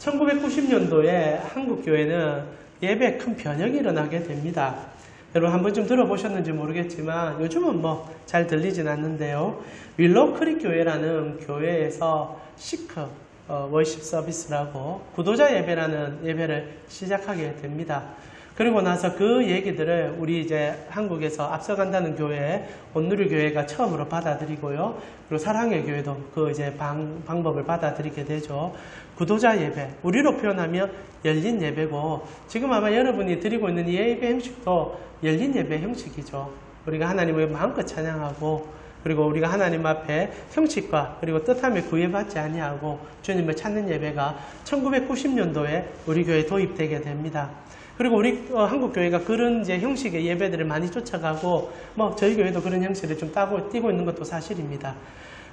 1990년도에 한국교회는 예배에 큰 변형이 일어나게 됩니다. 여러분 한 번쯤 들어보셨는지 모르겠지만 요즘은 뭐 잘 들리진 않는데요. 윌로우 크릭 교회라는 교회에서 시크 월십 서비스라고 구도자 예배라는 예배를 시작하게 됩니다. 그리고 나서 그 얘기들을 우리 이제 한국에서 앞서간다는 교회, 온누리 교회가 처음으로 받아들이고요. 그리고 사랑의 교회도 그 이제 방법을 받아들이게 되죠. 구도자 예배, 우리로 표현하면 열린 예배고, 지금 아마 여러분이 드리고 있는 이 예배 형식도 열린 예배 형식이죠. 우리가 하나님을 마음껏 찬양하고, 그리고 우리가 하나님 앞에 형식과 그리고 뜻함에 구애받지 아니하고 주님을 찾는 예배가 1990년도에 우리 교회에 도입되게 됩니다. 그리고 우리 한국 교회가 그런 이제 형식의 예배들을 많이 쫓아가고, 뭐 저희 교회도 그런 형식을 좀 띄고 있는 것도 사실입니다.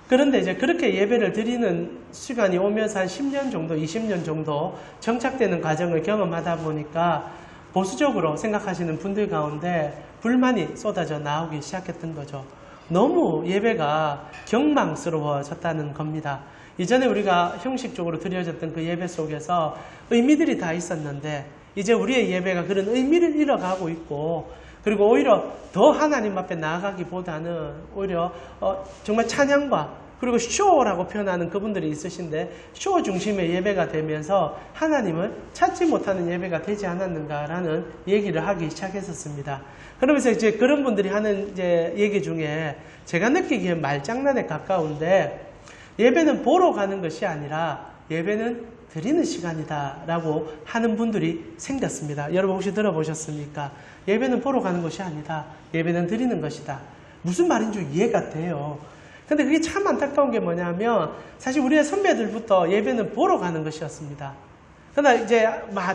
그런데 이제 그렇게 예배를 드리는 시간이 오면서 한 10년 정도, 20년 정도 정착되는 과정을 경험하다 보니까 보수적으로 생각하시는 분들 가운데 불만이 쏟아져 나오기 시작했던 거죠. 너무 예배가 경망스러워졌다는 겁니다. 이전에 우리가 형식적으로 드려졌던 그 예배 속에서 의미들이 다 있었는데 이제 우리의 예배가 그런 의미를 잃어가고 있고, 그리고 오히려 더 하나님 앞에 나아가기보다는 오히려 정말 찬양과 그리고 쇼라고 표현하는 그분들이 있으신데 쇼 중심의 예배가 되면서 하나님을 찾지 못하는 예배가 되지 않았는가라는 얘기를 하기 시작했었습니다. 그러면서 이제 그런 분들이 하는 이제 얘기 중에 제가 느끼기엔 말장난에 가까운데, 예배는 보러 가는 것이 아니라 예배는 드리는 시간이다 라고 하는 분들이 생겼습니다. 여러분 혹시 들어보셨습니까? 예배는 보러 가는 것이 아니다. 예배는 드리는 것이다. 무슨 말인지 이해가 돼요. 근데 그게 참 안타까운 게 뭐냐면 사실 우리의 선배들부터 예배는 보러 가는 것이었습니다. 그러나 이제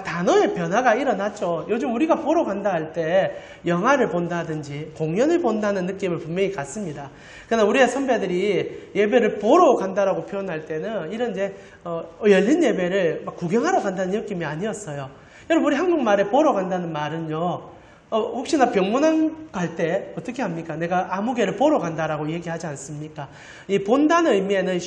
단어의 변화가 일어났죠. 요즘 우리가 보러 간다 할 때 영화를 본다든지 공연을 본다는 느낌을 분명히 갖습니다. 그러나 우리의 선배들이 예배를 보러 간다라고 표현할 때는 이런 이제 열린 예배를 막 구경하러 간다는 느낌이 아니었어요. 여러분 우리 한국말에 보러 간다는 말은요. 혹시나 병문안 갈 때 어떻게 합니까? 내가 아무개를 보러 간다라고 얘기하지 않습니까? 이 본다는 의미에는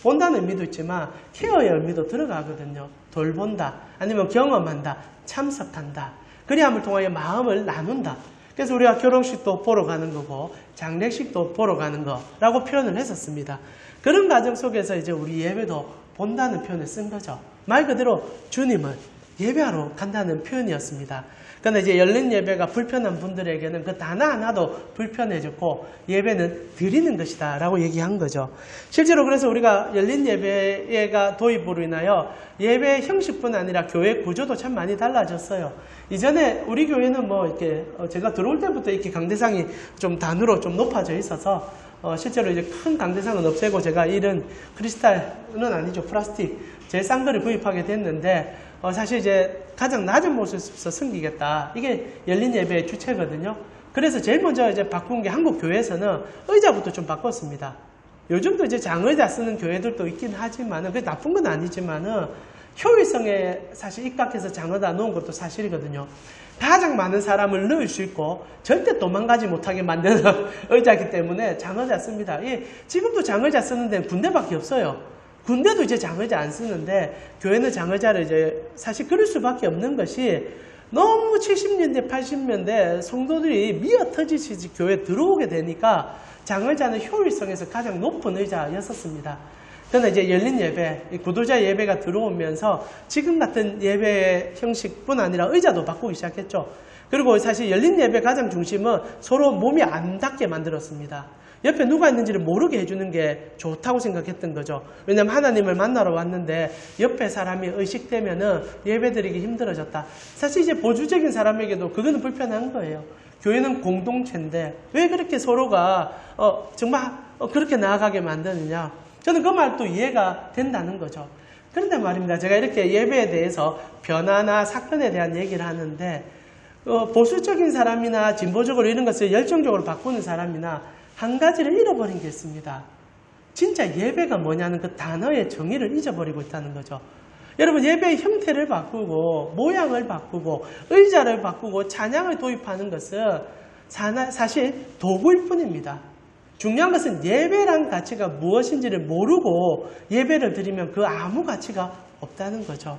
본다는 의미도 있지만 케어의 의미도 들어가거든요. 돌본다, 아니면 경험한다, 참석한다. 그리함을 통하여 마음을 나눈다. 그래서 우리가 결혼식도 보러 가는 거고 장례식도 보러 가는 거라고 표현을 했었습니다. 그런 과정 속에서 이제 우리 예배도 본다는 표현을 쓴 거죠. 말 그대로 주님을 예배하러 간다는 표현이었습니다. 그런데 이제 열린 예배가 불편한 분들에게는 그 단어 하나도 불편해졌고 예배는 드리는 것이다 라고 얘기한 거죠. 실제로 그래서 우리가 열린 예배가 도입으로 인하여 예배 형식뿐 아니라 교회 구조도 참 많이 달라졌어요. 이전에 우리 교회는 뭐 이렇게 제가 들어올 때부터 이렇게 강대상이 좀 단으로 좀 높아져 있어서 실제로 이제 큰 강대상은 없애고 제가 이런 크리스탈은 아니죠, 플라스틱 제일 싼 거를 구입하게 됐는데 사실 이제 가장 낮은 모습에서 섬기겠다. 이게 열린 예배의 주체거든요. 그래서 제일 먼저 이제 바꾼 게 한국 교회에서는 의자부터 좀 바꿨습니다. 요즘도 이제 장의자 쓰는 교회들도 있긴 하지만은 그게 나쁜 건 아니지만은 효율성에 사실 입각해서 장의자 놓은 것도 사실이거든요. 가장 많은 사람을 넣을 수 있고 절대 도망가지 못하게 만드는 의자이기 때문에 장의자 씁니다. 지금도 장의자 쓰는 데는 군대밖에 없어요. 군대도 이제 장의자 안 쓰는데 교회는 장의자를 이제 사실 그럴 수밖에 없는 것이 너무 70년대, 80년대 성도들이 미어 터지듯이 교회에 들어오게 되니까 장의자는 효율성에서 가장 높은 의자였었습니다. 그런데 이제 열린 예배, 구도자 예배가 들어오면서 지금 같은 예배 형식뿐 아니라 의자도 바꾸기 시작했죠. 그리고 사실 열린 예배 가장 중심은 서로 몸이 안 닿게 만들었습니다. 옆에 누가 있는지를 모르게 해주는 게 좋다고 생각했던 거죠. 왜냐하면 하나님을 만나러 왔는데 옆에 사람이 의식되면은 예배드리기 힘들어졌다. 사실 이제 보수적인 사람에게도 그거는 불편한 거예요. 교회는 공동체인데 왜 그렇게 서로가 정말 그렇게 나아가게 만드느냐. 저는 그 말도 이해가 된다는 거죠. 그런데 말입니다. 제가 이렇게 예배에 대해서 변화나 사건에 대한 얘기를 하는데 보수적인 사람이나 진보적으로 이런 것을 열정적으로 바꾸는 사람이나 한 가지를 잃어버린 게 있습니다. 진짜 예배가 뭐냐는 그 단어의 정의를 잊어버리고 있다는 거죠. 여러분 예배의 형태를 바꾸고 모양을 바꾸고 의자를 바꾸고 찬양을 도입하는 것은 사실 도구일 뿐입니다. 중요한 것은 예배란 가치가 무엇인지를 모르고 예배를 드리면 그 아무 가치가 없다는 거죠.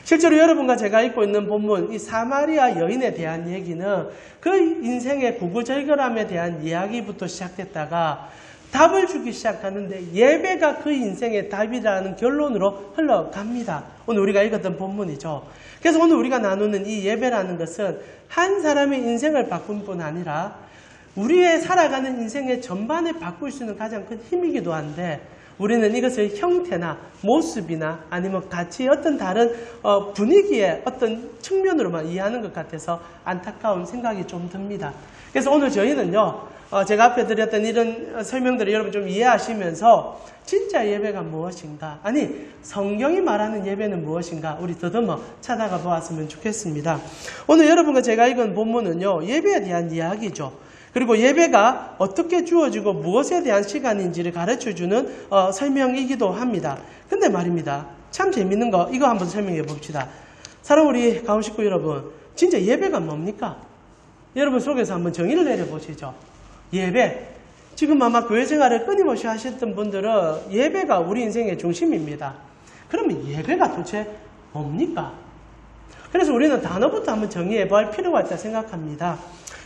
실제로 여러분과 제가 읽고 있는 본문, 이 사마리아 여인에 대한 얘기는 그 인생의 구구절절함에 대한 이야기부터 시작됐다가 답을 주기 시작하는데 예배가 그 인생의 답이라는 결론으로 흘러갑니다. 오늘 우리가 읽었던 본문이죠. 그래서 오늘 우리가 나누는 이 예배라는 것은 한 사람의 인생을 바꾼 뿐 아니라 우리의 살아가는 인생의 전반을 바꿀 수 있는 가장 큰 힘이기도 한데 우리는 이것을 형태나 모습이나 아니면 같이 어떤 다른 분위기의 어떤 측면으로만 이해하는 것 같아서 안타까운 생각이 좀 듭니다. 그래서 오늘 저희는요, 제가 앞에 드렸던 이런 설명들을 여러분 좀 이해하시면서 진짜 예배가 무엇인가, 아니 성경이 말하는 예배는 무엇인가 우리 더듬어 찾아가 보았으면 좋겠습니다. 오늘 여러분과 제가 읽은 본문은요, 예배에 대한 이야기죠. 그리고 예배가 어떻게 주어지고 무엇에 대한 시간인지를 가르쳐주는 설명이기도 합니다. 근데 말입니다. 참 재밌는 거 이거 한번 설명해 봅시다. 사랑 우리 가온 식구 여러분, 진짜 예배가 뭡니까? 여러분 속에서 한번 정의를 내려보시죠. 예배. 지금 아마 교회 생활을 끊임없이 하셨던 분들은 예배가 우리 인생의 중심입니다. 그러면 예배가 도대체 뭡니까? 그래서 우리는 단어부터 한번 정의해 볼 필요가 있다 생각합니다.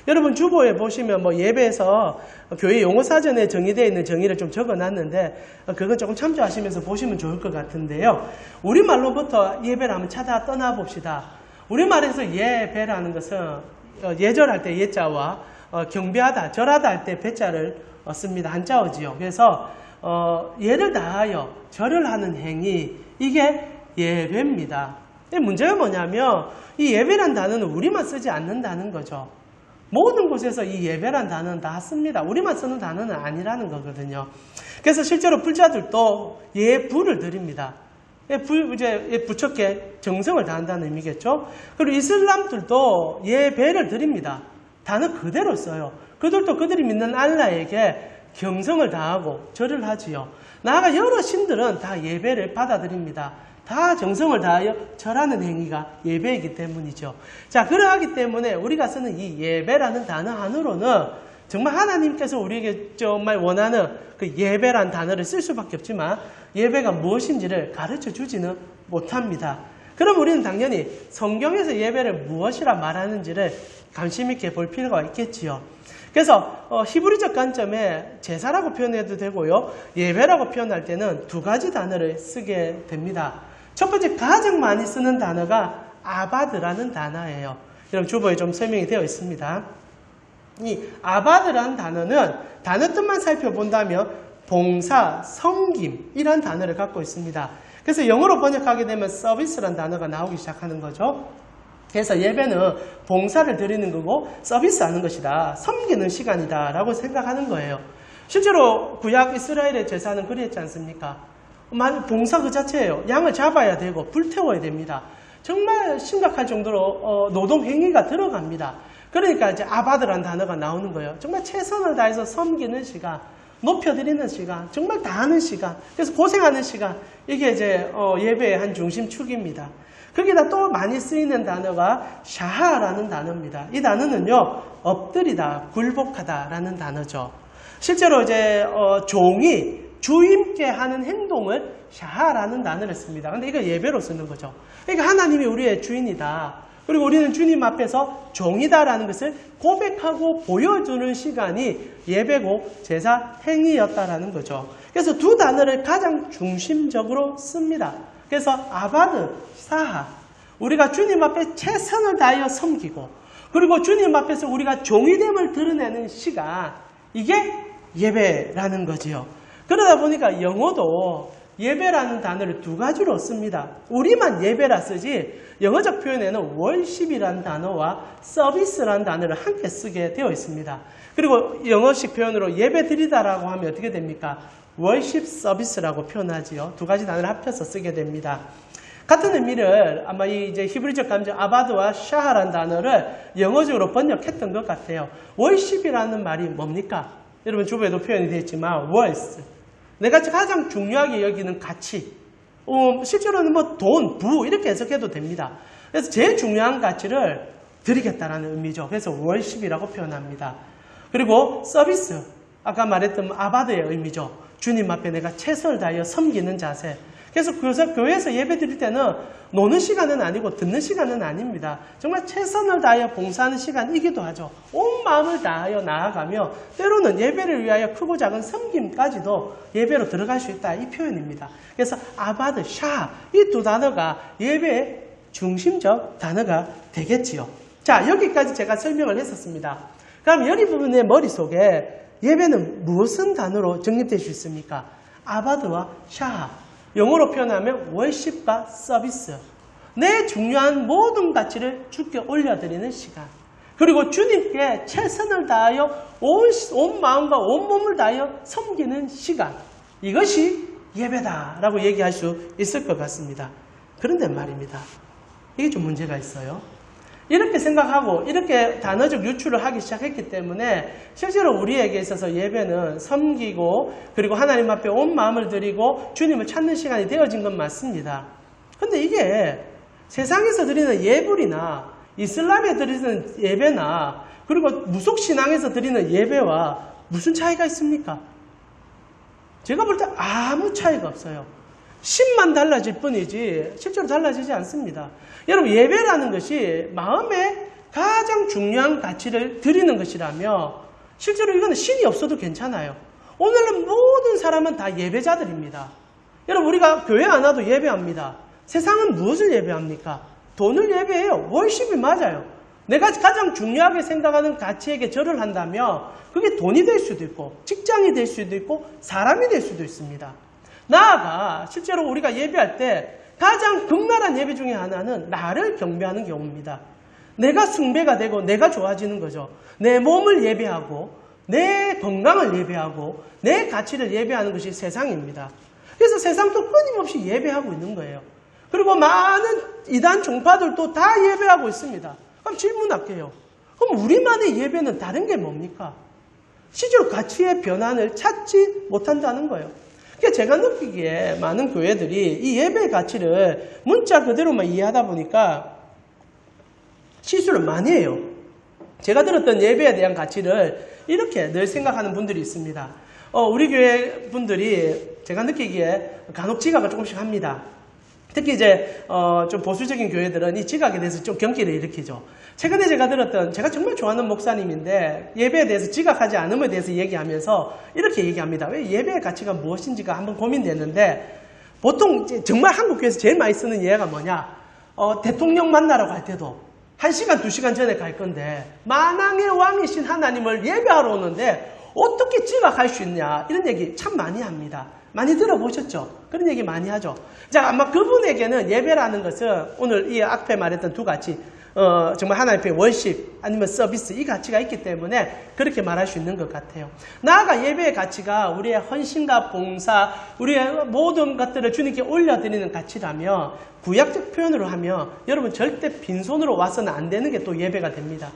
여러분 주보에 보시면 예배에서 교회 용어사전에 정의되어 있는 정의를 좀 적어놨는데 그건 조금 참조하시면서 보시면 좋을 것 같은데요. 우리말로부터 예배를 한번 찾아 떠나봅시다. 우리말에서 예배라는 것은 예절할 때 예자와 경배하다, 절하다 할 때 배자를 씁니다. 한자어지요. 그래서 예를 다하여 절을 하는 행위, 이게 예배입니다. 문제가 뭐냐면 이 예배란 단어는 우리만 쓰지 않는다는 거죠. 모든 곳에서 이 예배란 단어는 다 씁니다. 우리만 쓰는 단어는 아니라는 거거든요. 그래서 실제로 불자들도 예불을 드립니다. 이제 부처께 정성을 다한다는 의미겠죠. 그리고 이슬람들도 예배를 드립니다. 단어 그대로 써요. 그들도 그들이 믿는 알라에게 경성을 다하고 절을 하지요. 나아가 여러 신들은 다 예배를 받아들입니다. 다 정성을 다하여 절하는 행위가 예배이기 때문이죠. 자, 그러하기 때문에 우리가 쓰는 이 예배라는 단어 안으로는 정말 하나님께서 우리에게 정말 원하는 그 예배란 단어를 쓸 수밖에 없지만 예배가 무엇인지를 가르쳐 주지는 못합니다. 그럼 우리는 당연히 성경에서 예배를 무엇이라 말하는지를 관심 있게 볼 필요가 있겠지요. 그래서 히브리적 관점에 제사라고 표현해도 되고요, 예배라고 표현할 때는 두 가지 단어를 쓰게 됩니다. 첫 번째 가장 많이 쓰는 단어가 아바드라는 단어예요. 여러분 주보에 좀 설명이 되어 있습니다. 이 아바드라는 단어는 단어 뜻만 살펴본다면 봉사, 섬김이라는 단어를 갖고 있습니다. 그래서 영어로 번역하게 되면 서비스라는 단어가 나오기 시작하는 거죠. 그래서 예배는 봉사를 드리는 거고 서비스하는 것이다, 섬기는 시간이다 라고 생각하는 거예요. 실제로 구약 이스라엘의 제사는 그랬지 않습니까? 봉사 그 자체예요. 양을 잡아야 되고 불태워야 됩니다. 정말 심각할 정도로 노동 행위가 들어갑니다. 그러니까 이제 아바드라는 단어가 나오는 거예요. 정말 최선을 다해서 섬기는 시간, 높여드리는 시간, 정말 다하는 시간, 그래서 고생하는 시간, 이게 이제 예배의 한 중심축입니다. 거기다 또 많이 쓰이는 단어가 샤하라는 단어입니다. 이 단어는요, 엎드리다, 굴복하다라는 단어죠. 실제로 이제 종이 주임께 하는 행동을 샤하라는 단어를 씁니다. 근데 이거 예배로 쓰는 거죠. 그러니까 하나님이 우리의 주인이다. 그리고 우리는 주님 앞에서 종이다라는 것을 고백하고 보여주는 시간이 예배고 제사 행위였다라는 거죠. 그래서 두 단어를 가장 중심적으로 씁니다. 그래서 아바드, 사하, 우리가 주님 앞에 최선을 다하여 섬기고 그리고 주님 앞에서 우리가 종이됨을 드러내는 시간, 이게 예배라는 거지요. 그러다 보니까 영어도 예배라는 단어를 두 가지로 씁니다. 우리만 예배라 쓰지 영어적 표현에는 월십이라는 단어와 서비스라는 단어를 함께 쓰게 되어 있습니다. 그리고 영어식 표현으로 예배 드리다라고 하면 어떻게 됩니까? 월십 서비스라고 표현하지요. 두 가지 단어를 합쳐서 쓰게 됩니다. 같은 의미를 아마 이제 히브리적 감정 아바드와 샤하라는 단어를 영어적으로 번역했던 것 같아요. 월십이라는 말이 뭡니까? 여러분 주보에도 표현이 되어 있지만 월스, 내가 가장 중요하게 여기는 가치, 실제로는 돈, 부 이렇게 해석해도 됩니다. 그래서 제일 중요한 가치를 드리겠다라는 의미죠. 그래서 월십이라고 표현합니다. 그리고 서비스, 아까 말했던 아바드의 의미죠. 주님 앞에 내가 최선을 다하여 섬기는 자세. 그래서 교회에서 예배 드릴 때는 노는 시간은 아니고 듣는 시간은 아닙니다. 정말 최선을 다하여 봉사하는 시간이기도 하죠. 온 마음을 다하여 나아가며 때로는 예배를 위하여 크고 작은 섬김까지도 예배로 들어갈 수 있다. 이 표현입니다. 그래서 아바드, 샤 이 두 단어가 예배의 중심적 단어가 되겠지요. 자, 여기까지 제가 설명을 했었습니다. 그럼 여기 부분의 머릿속에 예배는 무슨 단어로 정립될 수 있습니까? 아바드와 샤. 영어로 표현하면 월십과 서비스. 내 중요한 모든 가치를 주께 올려드리는 시간. 그리고 주님께 최선을 다하여 온 마음과 온 몸을 다하여 섬기는 시간. 이것이 예배다라고 얘기할 수 있을 것 같습니다. 그런데 말입니다. 이게 좀 문제가 있어요. 이렇게 생각하고 이렇게 단어적 유추를 하기 시작했기 때문에 실제로 우리에게 있어서 예배는 섬기고 그리고 하나님 앞에 온 마음을 드리고 주님을 찾는 시간이 되어진 건 맞습니다. 근데 이게 세상에서 드리는 예불이나 이슬람에 드리는 예배나 그리고 무속신앙에서 드리는 예배와 무슨 차이가 있습니까? 제가 볼 때 아무 차이가 없어요. 신만 달라질 뿐이지 실제로 달라지지 않습니다. 여러분, 예배라는 것이 마음에 가장 중요한 가치를 드리는 것이라며 실제로 이거는 신이 없어도 괜찮아요. 오늘은 모든 사람은 다 예배자들입니다. 여러분, 우리가 교회 안 와도 예배합니다. 세상은 무엇을 예배합니까? 돈을 예배해요. 월십이 맞아요. 내가 가장 중요하게 생각하는 가치에게 절을 한다면 그게 돈이 될 수도 있고 직장이 될 수도 있고 사람이 될 수도 있습니다. 나아가 실제로 우리가 예배할 때 가장 극랄한 예배 중에 하나는 나를 경배하는 경우입니다. 내가 숭배가 되고 내가 좋아지는 거죠. 내 몸을 예배하고 내 건강을 예배하고 내 가치를 예배하는 것이 세상입니다. 그래서 세상도 끊임없이 예배하고 있는 거예요. 그리고 많은 이단 종파들도 다 예배하고 있습니다. 그럼 질문할게요. 그럼 우리만의 예배는 다른 게 뭡니까? 실제로 가치의 변환을 찾지 못한다는 거예요. 그러니까 제가 느끼기에 많은 교회들이 이 예배의 가치를 문자 그대로만 이해하다 보니까 실수를 많이 해요. 제가 들었던 예배에 대한 가치를 이렇게 늘 생각하는 분들이 있습니다. 우리 교회 분들이 제가 느끼기에 간혹 지각을 조금씩 합니다. 특히 이제 좀 보수적인 교회들은 이 지각에 대해서 좀 경기를 일으키죠. 최근에 제가 들었던 제가 정말 좋아하는 목사님인데 예배에 대해서 지각하지 않음에 대해서 얘기하면서 이렇게 얘기합니다. 왜 예배의 가치가 무엇인지가 한번 고민되는데 보통 이제 정말 한국 교회에서 제일 많이 쓰는 예가 뭐냐? 대통령 만나러 갈 때도 1시간, 2시간 전에 갈 건데 만왕의 왕이신 하나님을 예배하러 오는데 어떻게 지각할 수 있냐? 이런 얘기 참 많이 합니다. 많이 들어보셨죠? 그런 얘기 많이 하죠. 자, 아마 그분에게는 예배라는 것은 오늘 이 앞에 말했던 두 가치, 정말 하나님 앞에 월십 아니면 서비스 이 가치가 있기 때문에 그렇게 말할 수 있는 것 같아요. 나아가 예배의 가치가 우리의 헌신과 봉사, 우리의 모든 것들을 주님께 올려드리는 가치라면 구약적 표현으로 하면 여러분 절대 빈손으로 와서는 안 되는 게 또 예배가 됩니다.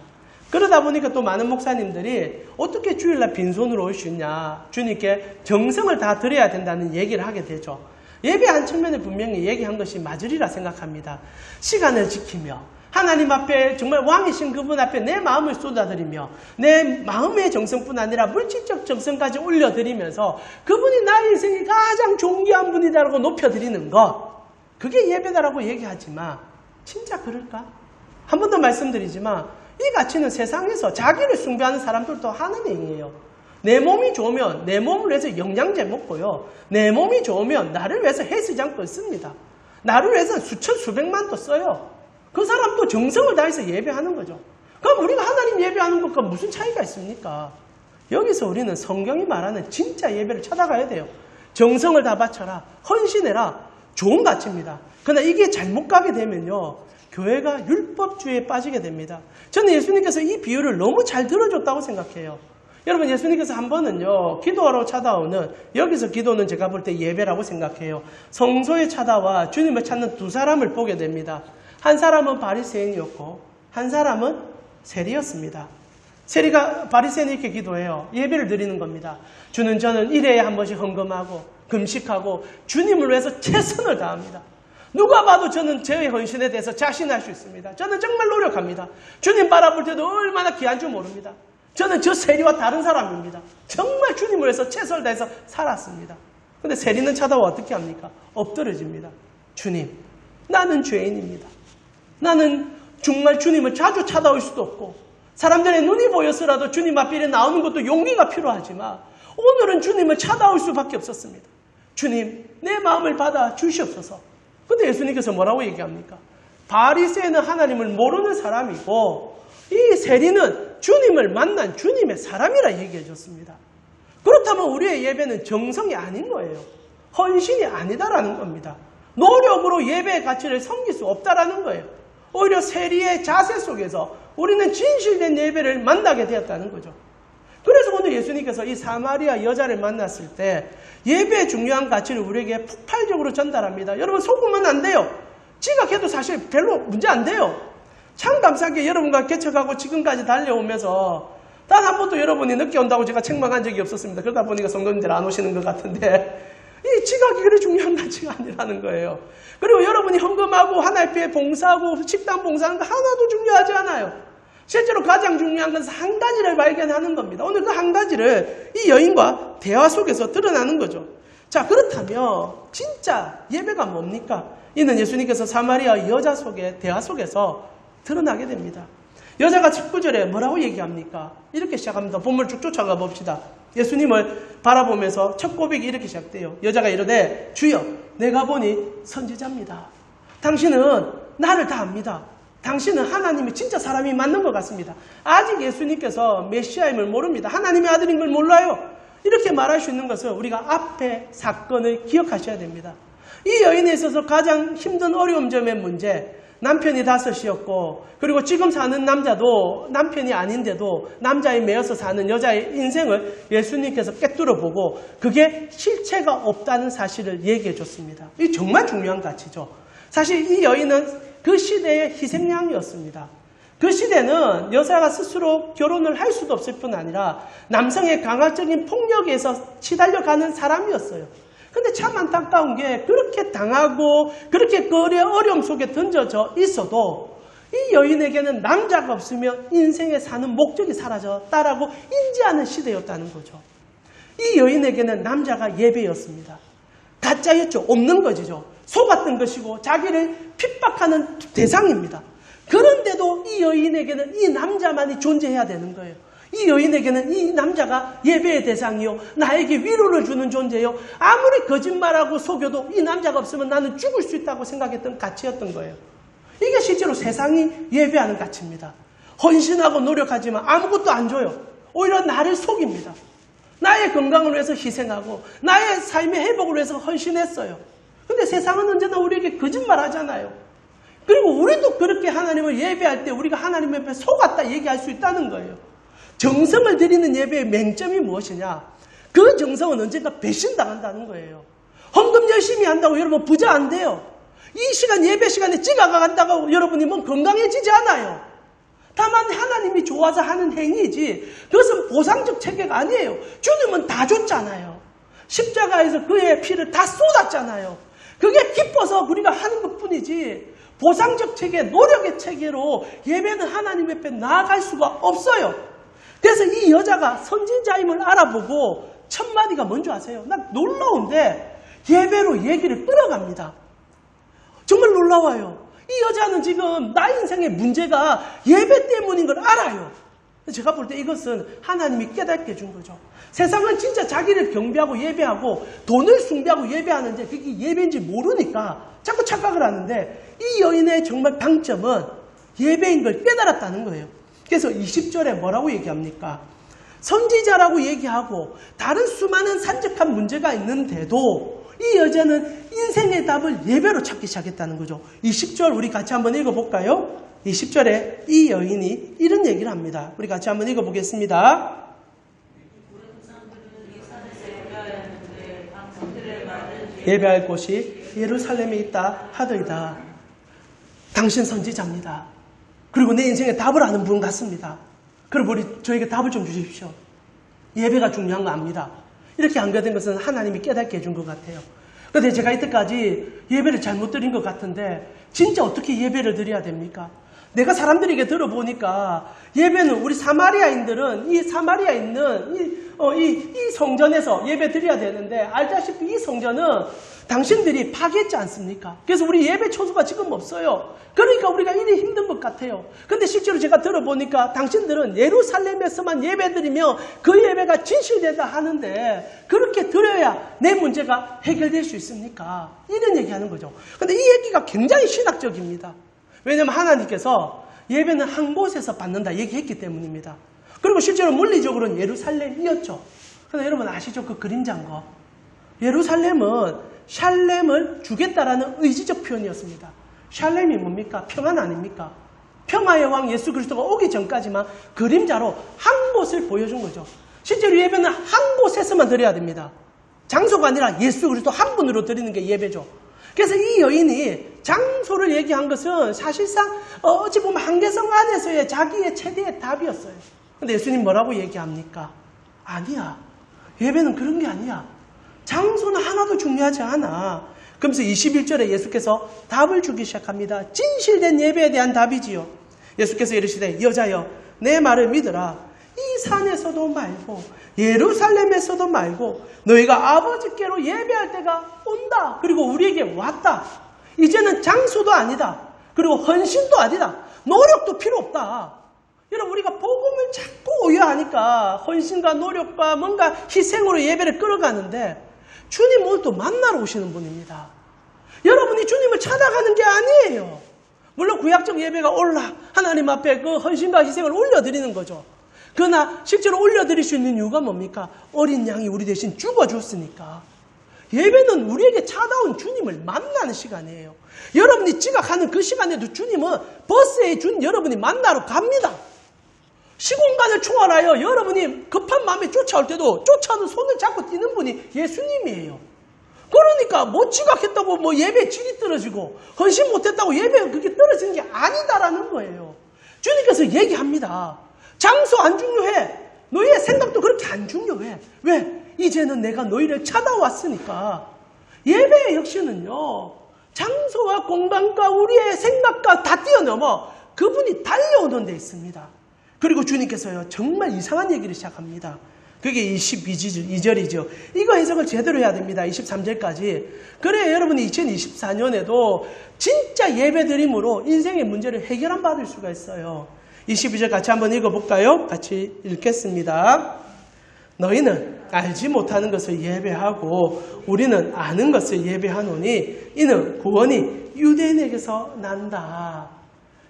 그러다 보니까 또 많은 목사님들이 어떻게 주일날 빈손으로 올 수 있냐, 주님께 정성을 다 드려야 된다는 얘기를 하게 되죠. 예배 한 측면에 분명히 얘기한 것이 맞으리라 생각합니다. 시간을 지키며 하나님 앞에 정말 왕이신 그분 앞에 내 마음을 쏟아드리며 내 마음의 정성뿐 아니라 물질적 정성까지 올려드리면서 그분이 나의 인생에 가장 존귀한 분이다라고 높여드리는 것, 그게 예배다라고 얘기하지만 진짜 그럴까? 한 번 더 말씀드리지만 이 가치는 세상에서 자기를 숭배하는 사람들도 하는 행위예요. 내 몸이 좋으면 내 몸을 위해서 영양제 먹고요. 내 몸이 좋으면 나를 위해서 헬스장 끊습니다. 나를 위해서 수천 수백만도 써요. 그 사람도 정성을 다해서 예배하는 거죠. 그럼 우리가 하나님 예배하는 것과 무슨 차이가 있습니까? 여기서 우리는 성경이 말하는 진짜 예배를 찾아가야 돼요. 정성을 다 바쳐라. 헌신해라. 좋은 가치입니다. 그러나 이게 잘못 가게 되면요, 교회가 율법주의에 빠지게 됩니다. 저는 예수님께서 이 비유를 너무 잘 들어줬다고 생각해요. 여러분, 예수님께서 한 번은요, 기도하러 찾아오는, 여기서 기도는 제가 볼 때 예배라고 생각해요. 성소에 찾아와 주님을 찾는 두 사람을 보게 됩니다. 한 사람은 바리새인이었고 한 사람은 세리였습니다. 세리가 바리새인이 이렇게 기도해요. 예배를 드리는 겁니다. 주는 저는 1회에 한 번씩 헌금하고 금식하고 주님을 위해서 최선을 다합니다. 누가 봐도 저는 저의 헌신에 대해서 자신할 수 있습니다. 저는 정말 노력합니다. 주님 바라볼 때도 얼마나 귀한 줄 모릅니다. 저는 저 세리와 다른 사람입니다. 정말 주님을 위해서 최선을 다해서 살았습니다. 근데 세리는 찾아와 어떻게 합니까? 엎드러집니다. 주님, 나는 죄인입니다. 나는 정말 주님을 자주 찾아올 수도 없고 사람들의 눈이 보여서라도 주님 앞에 나오는 것도 용기가 필요하지만 오늘은 주님을 찾아올 수밖에 없었습니다. 주님, 내 마음을 받아 주시옵소서. 근데 예수님께서 뭐라고 얘기합니까? 바리새인은 하나님을 모르는 사람이고 이 세리는 주님을 만난 주님의 사람이라 얘기해 줬습니다. 그렇다면 우리의 예배는 정성이 아닌 거예요. 헌신이 아니다라는 겁니다. 노력으로 예배의 가치를 섬길 수 없다라는 거예요. 오히려 세리의 자세 속에서 우리는 진실된 예배를 만나게 되었다는 거죠. 그래서 오늘 예수님께서 이 사마리아 여자를 만났을 때 예배의 중요한 가치를 우리에게 폭발적으로 전달합니다. 여러분 속으면 안 돼요. 지각해도 사실 별로 문제 안 돼요. 참 감사하게 여러분과 개척하고 지금까지 달려오면서 단 한 번도 여러분이 늦게 온다고 제가 책망한 적이 없었습니다. 그러다 보니까 성도님들 안 오시는 것 같은데 이 지각이 그리 중요한 가치가 아니라는 거예요. 그리고 여러분이 헌금하고 하나님께 봉사하고 식당 봉사하는 거 하나도 중요하지 않아요. 실제로 가장 중요한 것은 한 가지를 발견하는 겁니다. 오늘 그 한 가지를 이 여인과 대화 속에서 드러나는 거죠. 자, 그렇다면 진짜 예배가 뭡니까? 이는 예수님께서 사마리아 여자 속의 대화 속에서 드러나게 됩니다. 여자가 19절에 뭐라고 얘기합니까? 이렇게 시작합니다. 본문을 쭉 쫓아가 봅시다. 예수님을 바라보면서 첫 고백이 이렇게 시작돼요. 여자가 이르되 주여 내가 보니 선지자입니다. 당신은 나를 다 압니다. 당신은 하나님이 진짜 사람이 맞는 것 같습니다. 아직 예수님께서 메시아임을 모릅니다. 하나님의 아들인 걸 몰라요. 이렇게 말할 수 있는 것은 우리가 앞에 사건을 기억하셔야 됩니다. 이 여인에 있어서 가장 힘든 어려움 점의 문제, 남편이 5이었고 그리고 지금 사는 남자도 남편이 아닌데도 남자에 매여서 사는 여자의 인생을 예수님께서 꿰뚫어 보고 그게 실체가 없다는 사실을 얘기해 줬습니다. 이게 정말 중요한 가치죠. 사실 이 여인은 그 시대의 희생양이었습니다. 그 시대는 여자가 스스로 결혼을 할 수도 없을 뿐 아니라 남성의 강압적인 폭력에서 시달려가는 사람이었어요. 근데 참 안타까운 게 그렇게 당하고 그렇게 어려움 속에 던져져 있어도 이 여인에게는 남자가 없으면 인생에 사는 목적이 사라졌다라고 인지하는 시대였다는 거죠. 이 여인에게는 남자가 예배였습니다. 가짜였죠. 없는 것이죠. 속았던 것이고 자기를 핍박하는 대상입니다. 그런데도 이 여인에게는 이 남자만이 존재해야 되는 거예요. 이 여인에게는 이 남자가 예배의 대상이요. 나에게 위로를 주는 존재요. 아무리 거짓말하고 속여도 이 남자가 없으면 나는 죽을 수 있다고 생각했던 가치였던 거예요. 이게 실제로 세상이 예배하는 가치입니다. 헌신하고 노력하지만 아무것도 안 줘요. 오히려 나를 속입니다. 나의 건강을 위해서 희생하고 나의 삶의 회복을 위해서 헌신했어요. 근데 세상은 언제나 우리에게 거짓말 하잖아요. 그리고 우리도 그렇게 하나님을 예배할 때 우리가 하나님 앞에 속았다 얘기할 수 있다는 거예요. 정성을 드리는 예배의 맹점이 무엇이냐? 그 정성은 언젠가 배신당한다는 거예요. 헌금 열심히 한다고 여러분 부자 안 돼요. 이 시간 예배 시간에 지가가 간다고 여러분이 뭐 건강해지지 않아요. 다만 하나님이 좋아서 하는 행위지 그것은 보상적 체계가 아니에요. 주님은 다 줬잖아요. 십자가에서 그의 피를 다 쏟았잖아요. 그게 기뻐서 우리가 하는 것뿐이지 보상적 체계, 노력의 체계로 예배는 하나님 앞에 나아갈 수가 없어요. 그래서 이 여자가 선지자임을 알아보고 첫 마디가 뭔지 아세요? 난 놀라운데 예배로 얘기를 끌어갑니다. 정말 놀라워요. 이 여자는 지금 나 인생의 문제가 예배 때문인 걸 알아요. 제가 볼 때 이것은 하나님이 깨닫게 해준 거죠. 세상은 진짜 자기를 경배하고 예배하고 돈을 숭배하고 예배하는데 그게 예배인지 모르니까 자꾸 착각을 하는데 이 여인의 정말 방점은 예배인 걸 깨달았다는 거예요. 그래서 20절에 뭐라고 얘기합니까? 선지자라고 얘기하고 다른 수많은 산적한 문제가 있는데도 이 여자는 인생의 답을 예배로 찾기 시작했다는 거죠. 20절 우리 같이 한번 읽어볼까요? 20절에 이 여인이 이런 얘기를 합니다. 우리 같이 한번 읽어보겠습니다. 예배할 곳이 예루살렘에 있다 하더이다. 당신 선지자입니다. 그리고 내 인생의 답을 아는 분 같습니다. 그리고 저에게 답을 좀 주십시오. 예배가 중요한 거 압니다. 이렇게 안겨된 것은 하나님이 깨닫게 해준 것 같아요. 그런데 제가 이때까지 예배를 잘못 드린 것 같은데 진짜 어떻게 예배를 드려야 됩니까? 내가 사람들에게 들어보니까 예배는 우리 사마리아인들은 이 사마리아에 있는 이 성전에서 예배 드려야 되는데 알다시피 이 성전은 당신들이 파괴했지 않습니까? 그래서 우리 예배 초소가 지금 없어요. 그러니까 우리가 이리 힘든 것 같아요. 근데 실제로 제가 들어보니까 당신들은 예루살렘에서만 예배드리며 그 예배가 진실되다 하는데 그렇게 드려야 내 문제가 해결될 수 있습니까? 이런 얘기하는 거죠. 근데 이 얘기가 굉장히 신학적입니다. 왜냐하면 하나님께서 예배는 한 곳에서 받는다 얘기했기 때문입니다. 그리고 실제로 물리적으로는 예루살렘이었죠. 그런데 여러분 아시죠? 그 그림자인 거. 예루살렘은 샬렘을 주겠다라는 의지적 표현이었습니다. 샬렘이 뭡니까? 평안 아닙니까? 평화의 왕 예수 그리스도가 오기 전까지만 그림자로 한 곳을 보여준 거죠. 실제로 예배는 한 곳에서만 드려야 됩니다. 장소가 아니라 예수 그리스도 한 분으로 드리는 게 예배죠. 그래서 이 여인이 장소를 얘기한 것은 사실상 어찌 보면 한계성 안에서의 자기의 최대의 답이었어요. 근데 예수님 뭐라고 얘기합니까? 아니야. 예배는 그런 게 아니야. 장소는 하나도 중요하지 않아. 그러면서 21절에 예수께서 답을 주기 시작합니다. 진실된 예배에 대한 답이지요. 예수께서 이르시되 여자여 내 말을 믿으라. 이 산에서도 말고 예루살렘에서도 말고 너희가 아버지께로 예배할 때가 온다. 그리고 우리에게 왔다. 이제는 장소도 아니다. 그리고 헌신도 아니다. 노력도 필요 없다. 여러분 우리가 복음을 자꾸 오해하니까 헌신과 노력과 뭔가 희생으로 예배를 끌어가는데 주님 오늘 또 만나러 오시는 분입니다. 여러분이 주님을 찾아가는 게 아니에요. 물론 구약적 예배가 올라 하나님 앞에 그 헌신과 희생을 올려드리는 거죠. 그러나 실제로 올려드릴 수 있는 이유가 뭡니까? 어린 양이 우리 대신 죽어줬으니까. 예배는 우리에게 찾아온 주님을 만나는 시간이에요. 여러분이 지각하는 그 시간에도 주님은 버스에 준 여러분이 만나러 갑니다. 시공간을 초월하여 여러분이 급한 마음에 쫓아올 때도 쫓아오는 손을 잡고 뛰는 분이 예수님이에요. 그러니까 못 지각했다고 뭐 예배 질이 떨어지고 헌신 못했다고 예배가 그렇게 떨어지는 게 아니다라는 거예요. 주님께서 얘기합니다. 장소 안 중요해. 너희의 생각도 그렇게 안 중요해. 왜? 이제는 내가 너희를 찾아왔으니까. 예배의 혁신은요. 장소와 공간과 우리의 생각과 다 뛰어넘어 그분이 달려오는 데 있습니다. 그리고 주님께서요. 정말 이상한 얘기를 시작합니다. 그게 22절이죠. 이거 해석을 제대로 해야 됩니다. 23절까지. 그래야 여러분이 2024년에도 진짜 예배드림으로 인생의 문제를 해결한 받을 수가 있어요. 22절 같이 한번 읽어볼까요? 같이 읽겠습니다. 너희는 알지 못하는 것을 예배하고 우리는 아는 것을 예배하노니 이는 구원이 유대인에게서 난다.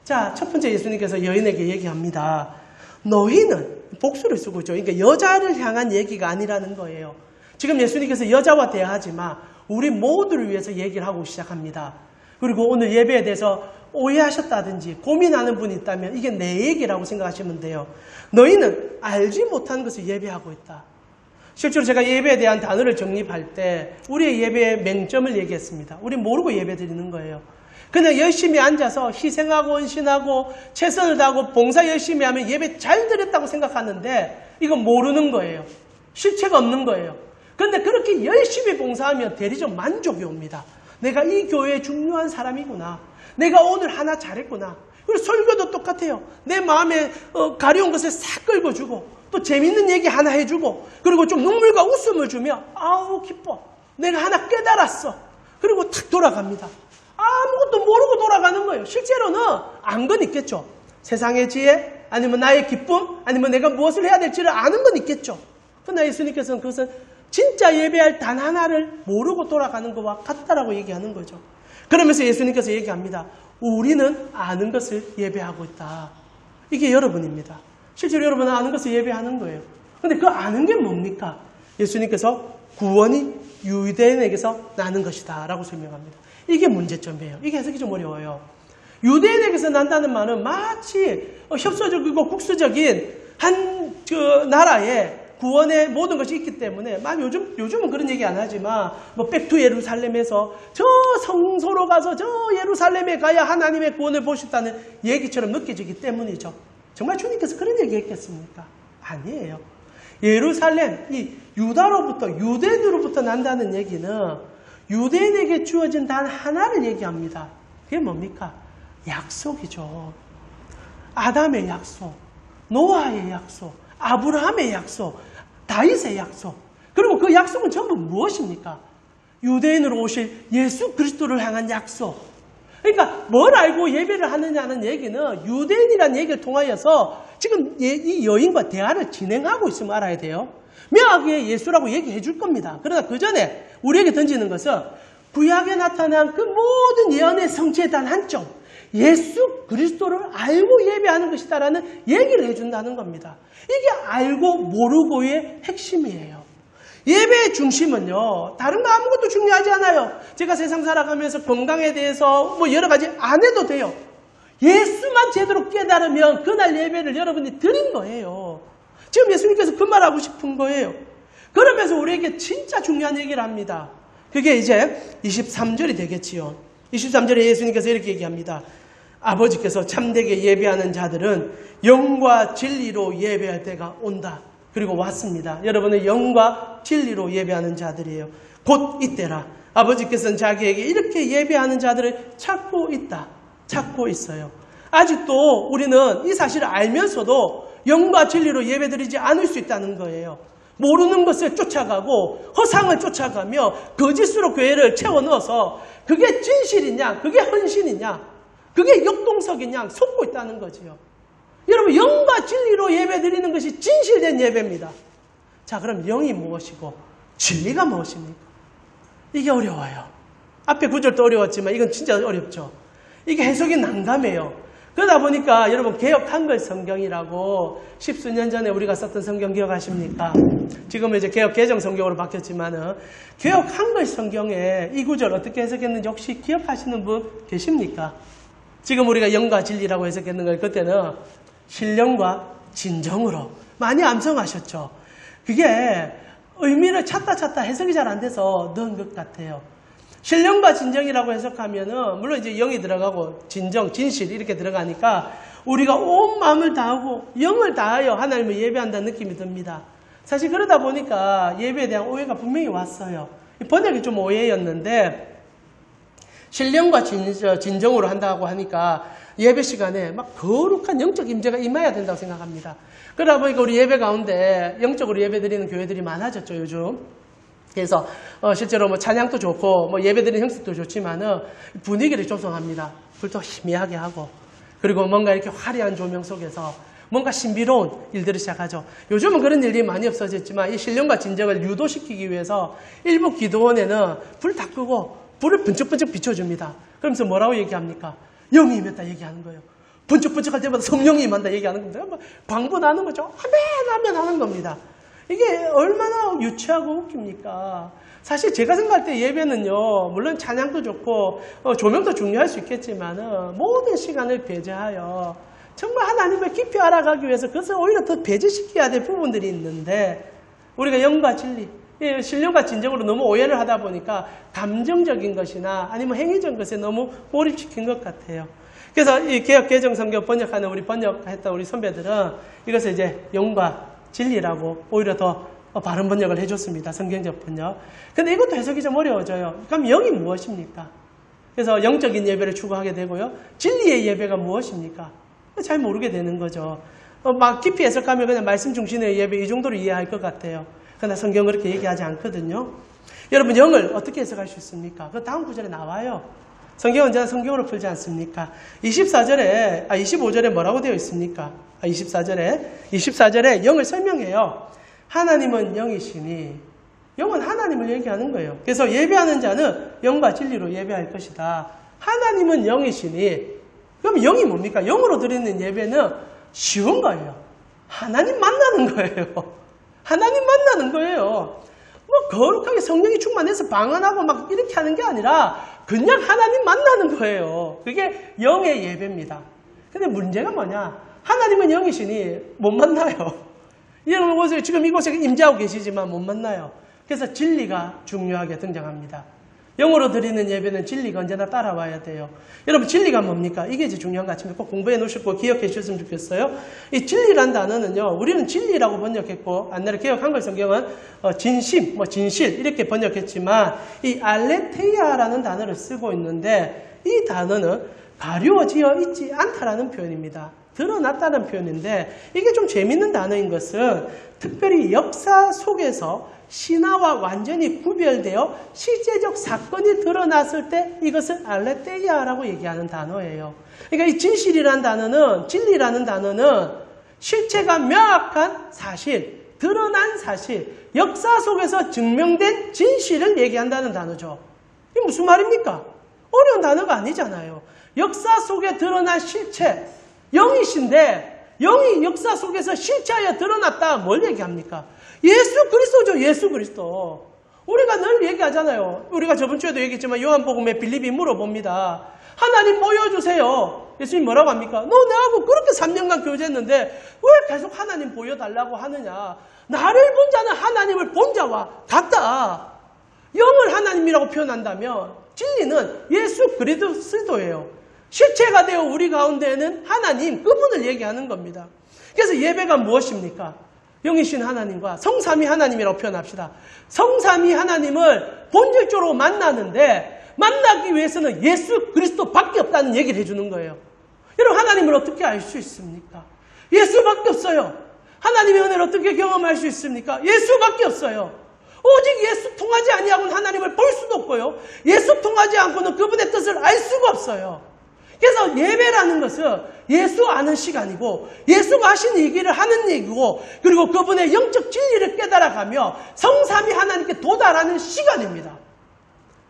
자, 첫 번째 예수님께서 여인에게 얘기합니다. 너희는 복수를 쓰고 있죠. 그러니까 여자를 향한 얘기가 아니라는 거예요. 지금 예수님께서 여자와 대화하지만 우리 모두를 위해서 얘기를 하고 시작합니다. 그리고 오늘 예배에 대해서 오해하셨다든지 고민하는 분이 있다면 이게 내 얘기라고 생각하시면 돼요. 너희는 알지 못하는 것을 예배하고 있다. 실제로 제가 예배에 대한 단어를 정립할 때 우리의 예배의 맹점을 얘기했습니다. 우리 모르고 예배 드리는 거예요. 그냥 열심히 앉아서 희생하고 헌신하고 최선을 다하고 봉사 열심히 하면 예배 잘 드렸다고 생각하는데 이건 모르는 거예요. 실체가 없는 거예요. 그런데 그렇게 열심히 봉사하면 대리적 만족이 옵니다. 내가 이 교회에 중요한 사람이구나. 내가 오늘 하나 잘했구나. 그리고 설교도 똑같아요. 내 마음에 가려운 것을 싹 긁어주고 또 재밌는 얘기 하나 해주고 그리고 좀 눈물과 웃음을 주며 아우 기뻐. 내가 하나 깨달았어. 그리고 탁 돌아갑니다. 아무것도 모르고 돌아가는 거예요. 실제로는 안 건 있겠죠. 세상의 지혜 아니면 나의 기쁨 아니면 내가 무엇을 해야 될지를 아는 건 있겠죠. 그러나 예수님께서는 그것은 진짜 예배할 단 하나를 모르고 돌아가는 것과 같다라고 얘기하는 거죠. 그러면서 예수님께서 얘기합니다. 우리는 아는 것을 예배하고 있다. 이게 여러분입니다. 실제로 여러분은 아는 것을 예배하는 거예요. 그런데 그 아는 게 뭡니까? 예수님께서 구원이 유대인에게서 나는 것이다 라고 설명합니다. 이게 문제점이에요. 이게 해석이 좀 어려워요. 유대인에게서 난다는 말은 마치 협소적이고 국수적인 한 나라에 구원의 모든 것이 있기 때문에 요즘은 그런 얘기 안 하지만 뭐 백투 예루살렘에서 저 성소로 가서 저 예루살렘에 가야 하나님의 구원을 보셨다는 얘기처럼 느껴지기 때문이죠. 정말 주님께서 그런 얘기 했겠습니까? 아니에요. 예루살렘, 이 유다로부터 유대인으로부터 난다는 얘기는 유대인에게 주어진 단 하나를 얘기합니다. 그게 뭡니까? 약속이죠. 아담의 약속, 노아의 약속, 아브라함의 약속, 다윗의 약속. 그리고 그 약속은 전부 무엇입니까? 유대인으로 오실 예수 그리스도를 향한 약속. 그러니까 뭘 알고 예배를 하느냐는 얘기는 유대인이라는 얘기를 통하여서 지금 이 여인과 대화를 진행하고 있으면 알아야 돼요. 명확하게 예수라고 얘기해 줄 겁니다. 그러나 그 전에 우리에게 던지는 것은 구약에 나타난 그 모든 예언의 성취에 단 한 점, 예수 그리스도를 알고 예배하는 것이다라는 얘기를 해준다는 겁니다. 이게 알고 모르고의 핵심이에요. 예배의 중심은요, 다른 거 아무것도 중요하지 않아요. 제가 세상 살아가면서 건강에 대해서 뭐 여러 가지 안 해도 돼요. 예수만 제대로 깨달으면 그날 예배를 여러분이 드린 거예요. 지금 예수님께서 그 말하고 싶은 거예요. 그러면서 우리에게 진짜 중요한 얘기를 합니다. 그게 이제 23절이 되겠지요. 23절에 예수님께서 이렇게 얘기합니다. 아버지께서 참되게 예배하는 자들은 영과 진리로 예배할 때가 온다. 그리고 왔습니다. 여러분은 영과 진리로 예배하는 자들이에요. 곧 이때라. 아버지께서는 자기에게 이렇게 예배하는 자들을 찾고 있다. 찾고 있어요. 아직도 우리는 이 사실을 알면서도 영과 진리로 예배드리지 않을 수 있다는 거예요. 모르는 것을 쫓아가고 허상을 쫓아가며 거짓으로 교회를 채워 넣어서 그게 진실이냐, 그게 헌신이냐, 그게 역동석이냐 속고 있다는 거지요. 여러분, 영과 진리로 예배드리는 것이 진실된 예배입니다. 자, 그럼 영이 무엇이고 진리가 무엇입니까? 이게 어려워요. 앞에 구절도 어려웠지만 이건 진짜 어렵죠. 이게 해석이 난감해요. 그러다 보니까 여러분, 개역 한글 성경이라고 십수년 전에 우리가 썼던 성경 기억하십니까? 지금은 이제 개역 개정 성경으로 바뀌었지만은 개역 한글 성경에 이 구절 어떻게 해석했는지 혹시 기억하시는 분 계십니까? 지금 우리가 영과 진리라고 해석했는 걸 그때는 신령과 진정으로 많이 암송하셨죠. 그게 의미를 찾다 해석이 잘 안 돼서 넣은 것 같아요. 신령과 진정이라고 해석하면은 물론 이제 영이 들어가고 진정, 진실 이렇게 들어가니까 우리가 온 마음을 다하고 영을 다하여 하나님을 예배한다는 느낌이 듭니다. 사실 그러다 보니까 예배에 대한 오해가 분명히 왔어요. 번역이 좀 오해였는데 신령과 진정으로 한다고 하니까 예배 시간에 막 거룩한 영적 임재가 임해야 된다고 생각합니다. 그러다 보니까 우리 예배 가운데 영적으로 예배 드리는 교회들이 많아졌죠, 요즘. 그래서 실제로 뭐 찬양도 좋고 뭐 예배드리는 형식도 좋지만은 분위기를 조성합니다. 불도 희미하게 하고 그리고 뭔가 이렇게 화려한 조명 속에서 뭔가 신비로운 일들을 시작하죠. 요즘은 그런 일이 많이 없어졌지만 이 신령과 진정을 유도시키기 위해서 일부 기도원에는 불 다 끄고 불을 번쩍번쩍 비춰줍니다. 그러면서 뭐라고 얘기합니까? 영이 임했다 얘기하는 거예요. 번쩍번쩍할 때마다 성령이 임한다 얘기하는 겁니다. 광고 나는 거죠. 아멘 하는 겁니다. 이게 얼마나 유치하고 웃깁니까? 사실 제가 생각할 때 예배는요, 물론 찬양도 좋고 조명도 중요할 수 있겠지만 모든 시간을 배제하여 정말 하나님을 깊이 알아가기 위해서 그것을 오히려 더 배제시켜야 될 부분들이 있는데 우리가 영과 진리, 신령과 진정으로 너무 오해를 하다 보니까 감정적인 것이나 아니면 행위적인 것에 너무 몰입시킨 것 같아요. 그래서 이 개역 개정 성경 번역하는 우리 번역했던 우리 선배들은 이것을 이제 영과 진리라고 오히려 더 바른 번역을 해줬습니다. 성경적 번역. 근데 이것도 해석이 좀 어려워져요. 그럼 영이 무엇입니까? 그래서 영적인 예배를 추구하게 되고요. 진리의 예배가 무엇입니까? 잘 모르게 되는 거죠. 막 깊이 해석하면 그냥 말씀 중심의 예배 이 정도로 이해할 것 같아요. 그러나 성경은 그렇게 얘기하지 않거든요. 여러분, 영을 어떻게 해석할 수 있습니까? 그 다음 구절에 나와요. 성경은 언제나 성경으로 풀지 않습니까? 25절에 뭐라고 되어 있습니까? 24절에 영을 설명해요. 하나님은 영이시니, 영은 하나님을 얘기하는 거예요. 그래서 예배하는 자는 영과 진리로 예배할 것이다. 하나님은 영이시니, 그럼 영이 뭡니까? 영으로 드리는 예배는 쉬운 거예요. 하나님 만나는 거예요. 하나님 만나는 거예요. 뭐 거룩하게 성령이 충만해서 방언하고 막 이렇게 하는 게 아니라 그냥 하나님 만나는 거예요. 그게 영의 예배입니다. 근데 문제가 뭐냐? 하나님은 영이시니 못 만나요. 이런 곳에 지금 이곳에 임재하고 계시지만 못 만나요. 그래서 진리가 중요하게 등장합니다. 영으로 드리는 예배는 진리가 언제나 따라와야 돼요. 여러분, 진리가 뭡니까? 이게 이제 중요한 것 같습니다. 꼭 공부해 놓으시고 기억해 주셨으면 좋겠어요. 이 진리란 단어는요, 우리는 진리라고 번역했고, 옛날에 개역 한글 성경은 진심, 진실 이렇게 번역했지만 이 알레테이아라는 단어를 쓰고 있는데 이 단어는 가려워지어 있지 않다라는 표현입니다. 드러났다는 표현인데 이게 좀 재밌는 단어인 것은 특별히 역사 속에서 신화와 완전히 구별되어 실제적 사건이 드러났을 때 이것을 알레테이아라고 얘기하는 단어예요. 그러니까 이 진실이라는 단어는, 진리라는 단어는 실체가 명확한 사실, 드러난 사실, 역사 속에서 증명된 진실을 얘기한다는 단어죠. 이게 무슨 말입니까? 어려운 단어가 아니잖아요. 역사 속에 드러난 실체, 영이신데 영이 역사 속에서 실체하여 드러났다. 뭘 얘기합니까? 예수 그리스도죠. 예수 그리스도. 우리가 늘 얘기하잖아요. 우리가 저번 주에도 얘기했지만 요한복음에 빌립이 물어봅니다. 하나님 보여주세요. 예수님 뭐라고 합니까? 너 나하고 그렇게 3년간 교제했는데 왜 계속 하나님 보여달라고 하느냐? 나를 본 자는 하나님을 본 자와 같다. 영을 하나님이라고 표현한다면 진리는 예수 그리스도예요. 실체가 되어 우리 가운데는 하나님, 그분을 얘기하는 겁니다. 그래서 예배가 무엇입니까? 영이신 하나님과 성삼위 하나님이라고 표현합시다. 성삼위 하나님을 본질적으로 만나는데 만나기 위해서는 예수 그리스도밖에 없다는 얘기를 해주는 거예요. 여러분, 하나님을 어떻게 알 수 있습니까? 예수밖에 없어요. 하나님의 은혜를 어떻게 경험할 수 있습니까? 예수밖에 없어요. 오직 예수 통하지 아니하고는 하나님을 볼 수도 없고요. 예수 통하지 않고는 그분의 뜻을 알 수가 없어요. 그래서 예배라는 것은 예수 아는 시간이고 예수가 하신 얘기를 하는 얘기고 그리고 그분의 영적 진리를 깨달아가며 성삼위 하나님께 도달하는 시간입니다.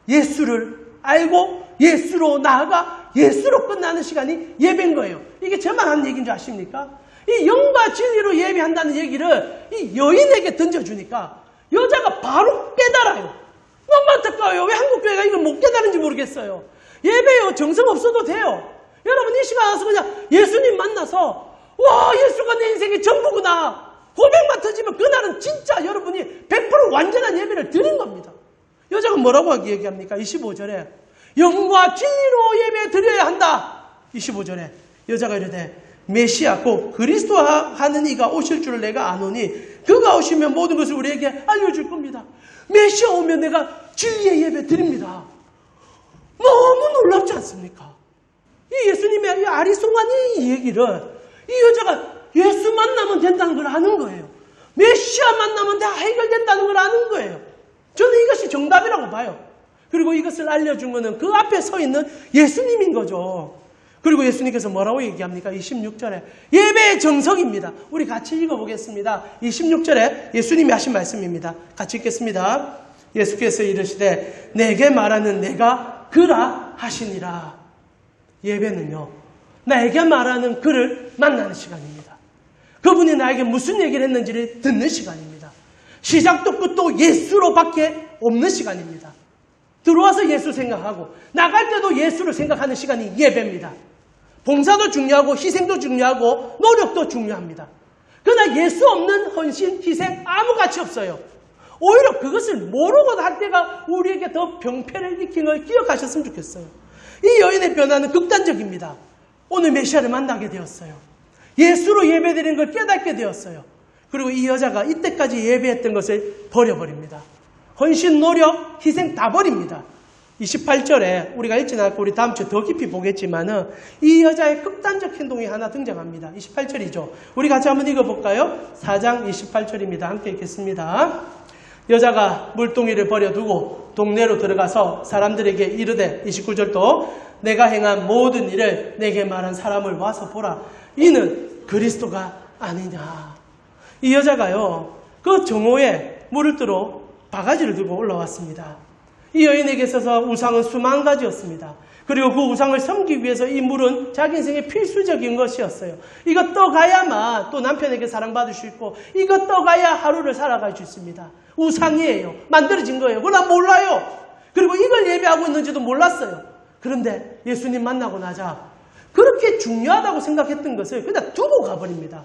예수를 알고 예수로 나아가 예수로 끝나는 시간이 예배인 거예요. 이게 저만 하는 얘기인 줄 아십니까? 이 영과 진리로 예배한다는 얘기를 이 여인에게 던져주니까 여자가 바로 깨달아요. 너무 안타까워요. 왜 한국교회가 이걸 못 깨달은지 모르겠어요. 예배요. 정성 없어도 돼요. 여러분 이 시간 와서 그냥 예수님 만나서 와 예수가 내 인생의 전부구나. 고백만 터지면 그날은 진짜 여러분이 100% 완전한 예배를 드린 겁니다. 여자가 뭐라고 얘기합니까? 25절에 영과 진리로 예배 드려야 한다. 25절에 여자가 이르되 메시아 곧 그리스도 하는 이가 오실 줄을 내가 아노니 그가 오시면 모든 것을 우리에게 알려줄 겁니다. 메시아 오면 내가 진리의 예배 드립니다. 너무 놀랍지 않습니까? 이 예수님의 이 아리송한 이 얘기를 이 여자가 예수 만나면 된다는 걸 아는 거예요. 메시아 만나면 다 해결된다는 걸 아는 거예요. 저는 이것이 정답이라고 봐요. 그리고 이것을 알려준 거는 그 앞에 서 있는 예수님인 거죠. 그리고 예수님께서 뭐라고 얘기합니까? 26절에 예배의 정성입니다. 우리 같이 읽어보겠습니다. 26절에 예수님이 하신 말씀입니다. 같이 읽겠습니다. 예수께서 이르시되 내게 말하는 내가 그라 하시니라. 예배는요, 나에게 말하는 그를 만나는 시간입니다. 그분이 나에게 무슨 얘기를 했는지를 듣는 시간입니다. 시작도 끝도 예수로밖에 없는 시간입니다. 들어와서 예수 생각하고 나갈 때도 예수를 생각하는 시간이 예배입니다. 봉사도 중요하고 희생도 중요하고 노력도 중요합니다. 그러나 예수 없는 헌신, 희생 아무 가치 없어요. 오히려 그것을 모르고 할 때가 우리에게 더 병폐를 일으킨 걸 기억하셨으면 좋겠어요. 이 여인의 변화는 극단적입니다. 오늘 메시아를 만나게 되었어요. 예수로 예배드리는 걸 깨닫게 되었어요. 그리고 이 여자가 이때까지 예배했던 것을 버려버립니다. 헌신, 노력, 희생 다 버립니다. 28절에 우리가 읽지 않고 우리 다음 주에 더 깊이 보겠지만은 이 여자의 극단적 행동이 하나 등장합니다. 28절이죠. 우리 같이 한번 읽어볼까요? 4장 28절입니다. 함께 읽겠습니다. 여자가 물동이를 버려두고 동네로 들어가서 사람들에게 이르되 29절도 내가 행한 모든 일을 내게 말한 사람을 와서 보라. 이는 그리스도가 아니냐. 이 여자가요. 그 정오에 물을 뜨러 바가지를 들고 올라왔습니다. 이 여인에게 있어서 우상은 수만 가지였습니다. 그리고 그 우상을 섬기기 위해서 이 물은 자기 인생의 필수적인 것이었어요. 이거 떠가야만 또 남편에게 사랑받을 수 있고 이거 떠가야 하루를 살아갈 수 있습니다. 우상이에요. 만들어진 거예요. 그러나 몰라요. 그리고 이걸 예배하고 있는지도 몰랐어요. 그런데 예수님 만나고 나자 그렇게 중요하다고 생각했던 것을 그냥 두고 가버립니다.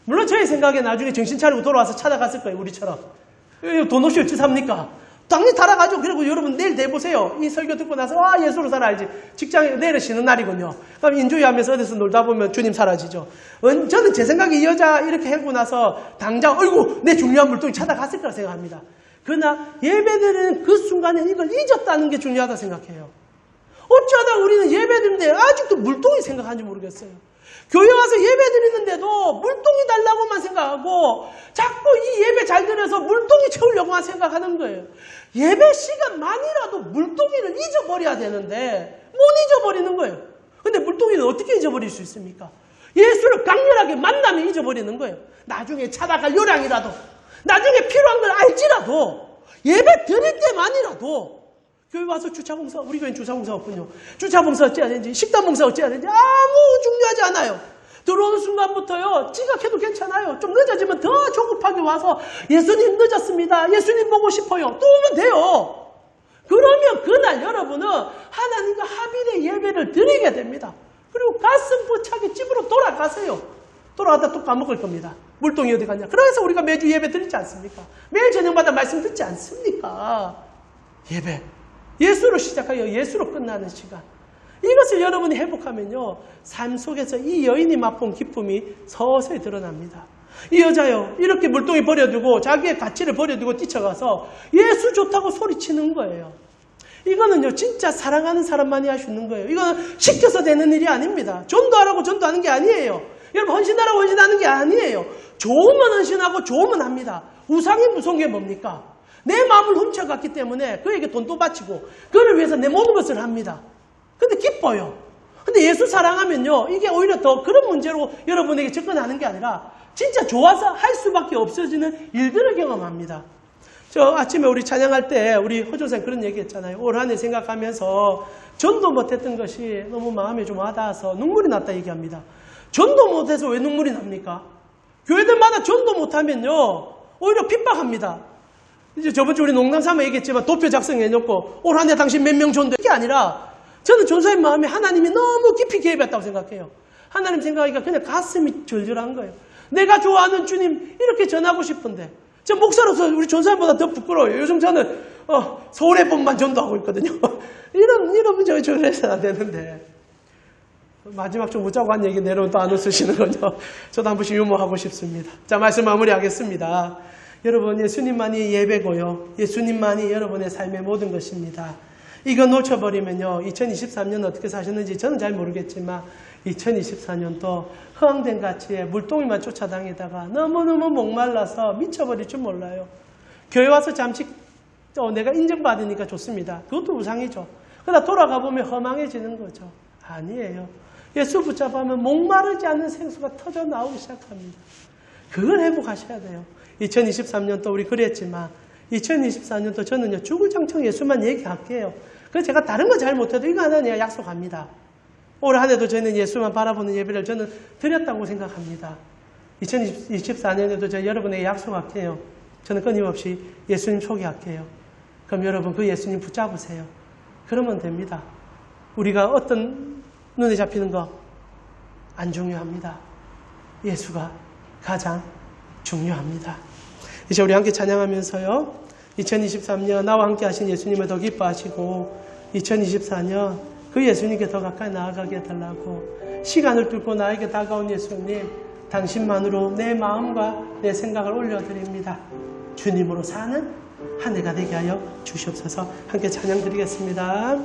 물론 저의 생각에 나중에 정신 차리고 돌아와서 찾아갔을 거예요. 우리처럼. 돈 없이 어찌 삽니까? 당연히 달아가지고 그리고 여러분 내일 내보세요. 이 설교 듣고 나서 예수로 살아야지. 직장에 내일은 쉬는 날이군요. 그럼 인조위하면서 어디서 놀다 보면 주님 사라지죠. 저는 제 생각에 이 여자 이렇게 하고 나서 당장 어이구 내 중요한 물동이 찾아갔을 거라 생각합니다. 그러나 예배드리는 그 순간에 이걸 잊었다는 게 중요하다 생각해요. 어쩌다 우리는 예배 드리는데 아직도 물동이 생각하는지 모르겠어요. 교회 와서 예배 드리는데도 물동이 달라고만 생각하고 자꾸 이 예배 잘 드려서 물동이 채우려고만 생각하는 거예요. 예배 시간만이라도 물동이를 잊어버려야 되는데 못 잊어버리는 거예요. 근데 물동이는 어떻게 잊어버릴 수 있습니까? 예수를 강렬하게 만나면 잊어버리는 거예요. 나중에 찾아갈 요량이라도, 나중에 필요한 걸 알지라도, 예배 드릴 때만이라도 교회 와서 주차봉사, 우리 교회는 주차봉사 없군요. 주차봉사 어찌해야 되는지, 식단봉사 어찌해야 되는지 아무 중요하지 않아요. 들어오는 순간부터요, 지각해도 괜찮아요. 좀 늦어지면 더 조급하게 와서 예수님 늦었습니다. 예수님 보고 싶어요. 또 오면 돼요. 그러면 그날 여러분은 하나님과 합일의 예배를 드리게 됩니다. 그리고 가슴 벅차게 집으로 돌아가세요. 돌아가다 또 까먹을 겁니다. 물동이 어디 갔냐. 그래서 우리가 매주 예배 드리지 않습니까? 매일 저녁마다 말씀 듣지 않습니까? 예배. 예수로 시작하여 예수로 끝나는 시간. 이것을 여러분이 회복하면요, 삶 속에서 이 여인이 맛본 기쁨이 서서히 드러납니다. 이 여자요, 이렇게 물동이 버려두고 자기의 가치를 버려두고 뛰쳐가서 예수 좋다고 소리치는 거예요. 이거는요, 진짜 사랑하는 사람만이 할 수 있는 거예요. 이거는 시켜서 되는 일이 아닙니다. 전도하라고 전도하는 게 아니에요. 여러분, 헌신하라고 헌신하는 게 아니에요. 좋으면 헌신하고 좋으면 합니다. 우상이 무서운 게 뭡니까? 내 마음을 훔쳐갔기 때문에 그에게 돈도 바치고 그를 위해서 내 모든 것을 합니다. 근데 기뻐요. 근데 예수 사랑하면요, 이게 오히려 더 그런 문제로 여러분에게 접근하는 게 아니라 진짜 좋아서 할 수밖에 없어지는 일들을 경험합니다. 저 아침에 우리 찬양할 때 우리 허조사님 그런 얘기 했잖아요. 올 한 해 생각하면서 전도 못했던 것이 너무 마음에 좀 와닿아서 눈물이 났다 얘기합니다. 전도 못해서 왜 눈물이 납니까? 교회들마다 전도 못하면요, 오히려 핍박합니다. 이제 저번 주 우리 농담 삼아 얘기했지만 도표 작성해놓고 올 한 해 당신 몇 명 전도, 이게 아니라 저는 전사의 마음에 하나님이 너무 깊이 개입했다고 생각해요. 하나님 생각하기가 그냥 가슴이 절절한 거예요. 내가 좋아하는 주님 이렇게 전하고 싶은데, 저 목사로서 우리 전사님보다 더 부끄러워요. 요즘 저는 서울의 법만 전도하고 있거든요. 이러면 저 해서야 되는데, 마지막 좀 웃자고 한 얘기 내려오면 또 안 웃으시는 거죠. 저도 한 번씩 유머하고 싶습니다. 자, 말씀 마무리하겠습니다. 여러분, 예수님만이 예배고요, 예수님만이 여러분의 삶의 모든 것입니다. 이거 놓쳐버리면요, 2023년 어떻게 사셨는지 저는 잘 모르겠지만 2024년도 허황된 가치에 물동이만 쫓아다니다가 너무너무 목말라서 미쳐버릴 줄 몰라요. 교회 와서 잠시 내가 인정받으니까 좋습니다. 그것도 우상이죠. 그러다 돌아가 보면 허망해지는 거죠. 아니에요. 예수 붙잡으면 목마르지 않는 생수가 터져 나오기 시작합니다. 그걸 회복하셔야 돼요. 2023년도 우리 그랬지만 2024년도 저는요, 주구장창 예수만 얘기할게요. 그래서 제가 다른 거 잘 못해도 이거 하나 내가 약속합니다. 올 한 해도 저희는 예수만 바라보는 예배를 저는 드렸다고 생각합니다. 2024년에도 저 여러분에게 약속할게요. 저는 끊임없이 예수님 소개할게요. 그럼 여러분 그 예수님 붙잡으세요. 그러면 됩니다. 우리가 어떤 눈에 잡히는 거 안 중요합니다. 예수가 가장 중요합니다. 이제 우리 함께 찬양하면서요, 2023년 나와 함께 하신 예수님을 더 기뻐하시고 2024년 그 예수님께 더 가까이 나아가게 해달라고, 시간을 뚫고 나에게 다가온 예수님, 당신만으로 내 마음과 내 생각을 올려드립니다. 주님으로 사는 한 해가 되게 하여 주시옵소서. 함께 찬양 드리겠습니다.